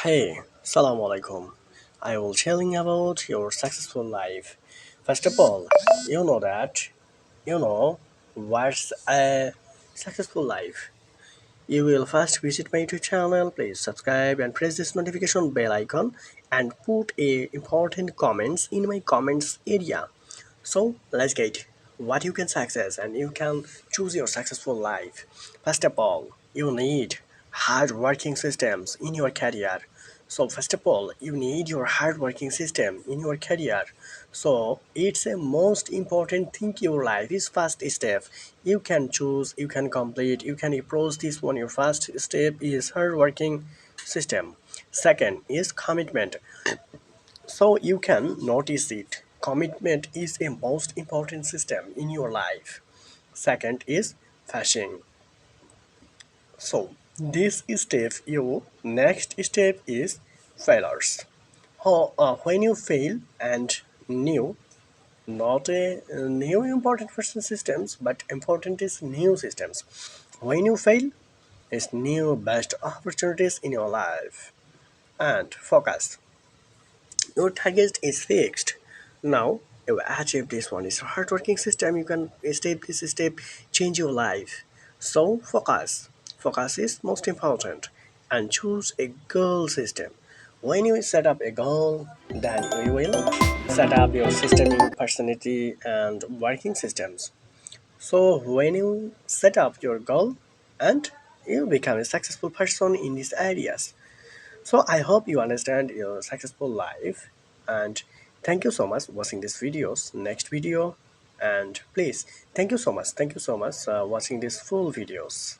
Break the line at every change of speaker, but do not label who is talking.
Hey, Assalamu alaikum. I will telling about your successful life. First of all, you know that you know what's a successful life. You will first visit my YouTube channel. Please subscribe and press this notification bell icon and put a important comments in my comments area. So let's get what you can success and you can choose your successful life. First of all, you need hard working systems in your career. So first of all, you need your hard working system in your career. So it's a most important thing in your life is first step. You can choose, you can complete, you can approach this one. Your first step is hard working system. Second is commitment, so you can notice it. Commitment is a most important system in your life. Second is fashion. So this step, your next step is failures. When you fail and new, not a new important person systems, but important is new systems. When you fail, it's new best opportunities in your life. And focus. Your target is fixed. Now you achieve this one. It's a hardworking system. You can step this step, change your life. So focus. Focus is most important. And choose a goal system. When you set up a goal, then you will set up your system in personality and working systems. So when you set up your goal and you become a successful person in these areas. So I hope you understand your successful life, and thank you so much watching these videos. Next video, and please thank you so much watching these full videos.